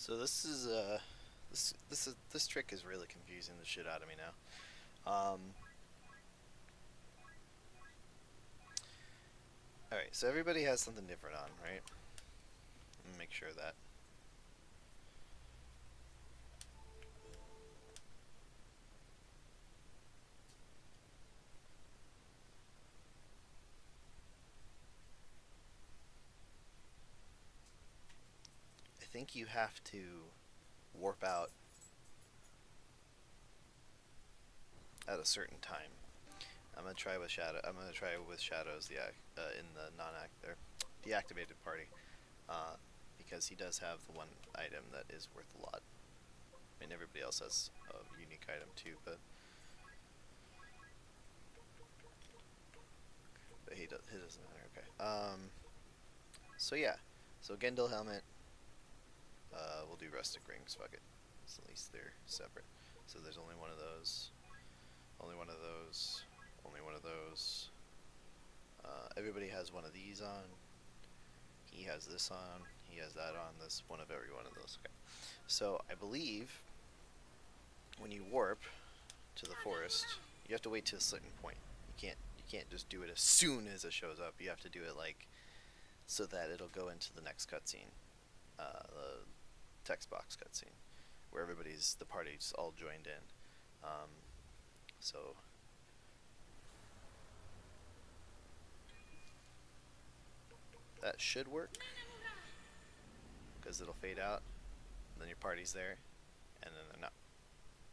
So this trick is really confusing the shit out of me now. All right, so everybody has something different on, right? Let me make sure of that. I think you have to warp out at a certain time. I'm gonna try with shadow. I'm gonna try with shadows in the non-act or deactivated party, uh, because he does have the one item that is worth a lot. I mean, everybody else has a unique item too, but he doesn't matter. Okay. So yeah. So Gendel helmet. We'll do rustic rings. Fuck it. So at least they're separate. So there's only one of those. Only one of those. Only one of those. Everybody has one of these on. He has this on. He has that on. This one of every one of those. Okay. So I believe when you warp to the forest, you have to wait to a certain point. You can't just do it as soon as it shows up. You have to do it like so that it'll go into the next cutscene, the text box cutscene, where the party's all joined in. So that should work because it'll fade out, and then your party's there, and then they're not.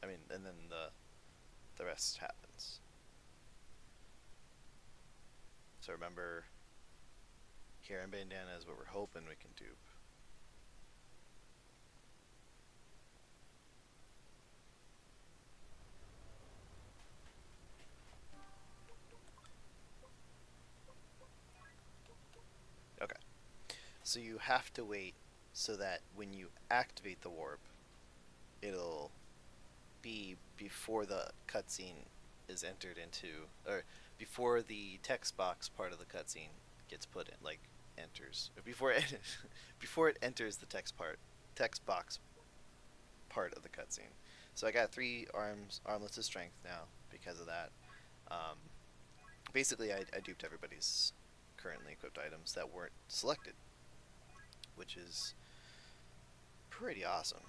I mean, and then the rest happens. So remember, here in bandana is what we're hoping we can dupe. Okay. So you have to wait so that when you activate the warp, it'll be before the cutscene is entered into, or before the text box part of the cutscene gets put in, like enters, or before it before it enters the text box part of the cutscene. So I got 3 armlets of strength now because of that. Um, Basically, I duped everybody's currently equipped items that weren't selected, which is pretty awesome,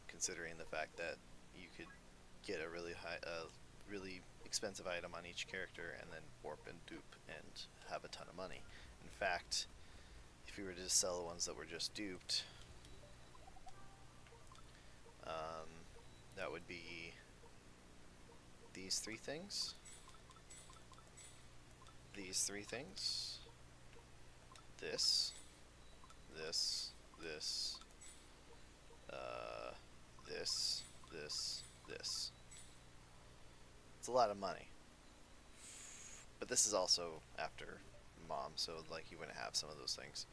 considering the fact that you could get a really expensive item on each character and then warp and dupe and have a ton of money. In fact, if you were to just sell the ones that were just duped, um, that would be these 3 things, these 3 things, this, this, this, this, this. It's a lot of money. But this is also after mom, so like you wouldn't have some of those things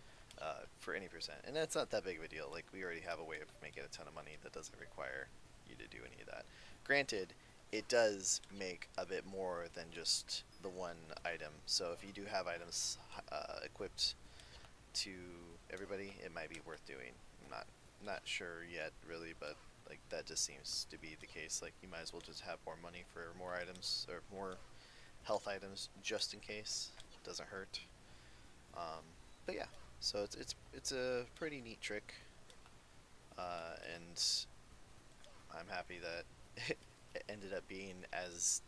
for any percent. And that's not that big of a deal. Like we already have a way of making a ton of money that doesn't require you to do any of that. Granted, it does make a bit more than just the one item. So if you do have items equipped to everybody, it might be worth doing. I'm not sure yet, really, but like that just seems to be the case. Like you might as well just have more money for more items or more health items just in case. It doesn't hurt. But yeah, so it's a pretty neat trick, and I'm happy that it ended up being as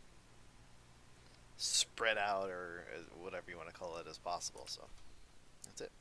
spread out or whatever you want to call it as possible. So that's it.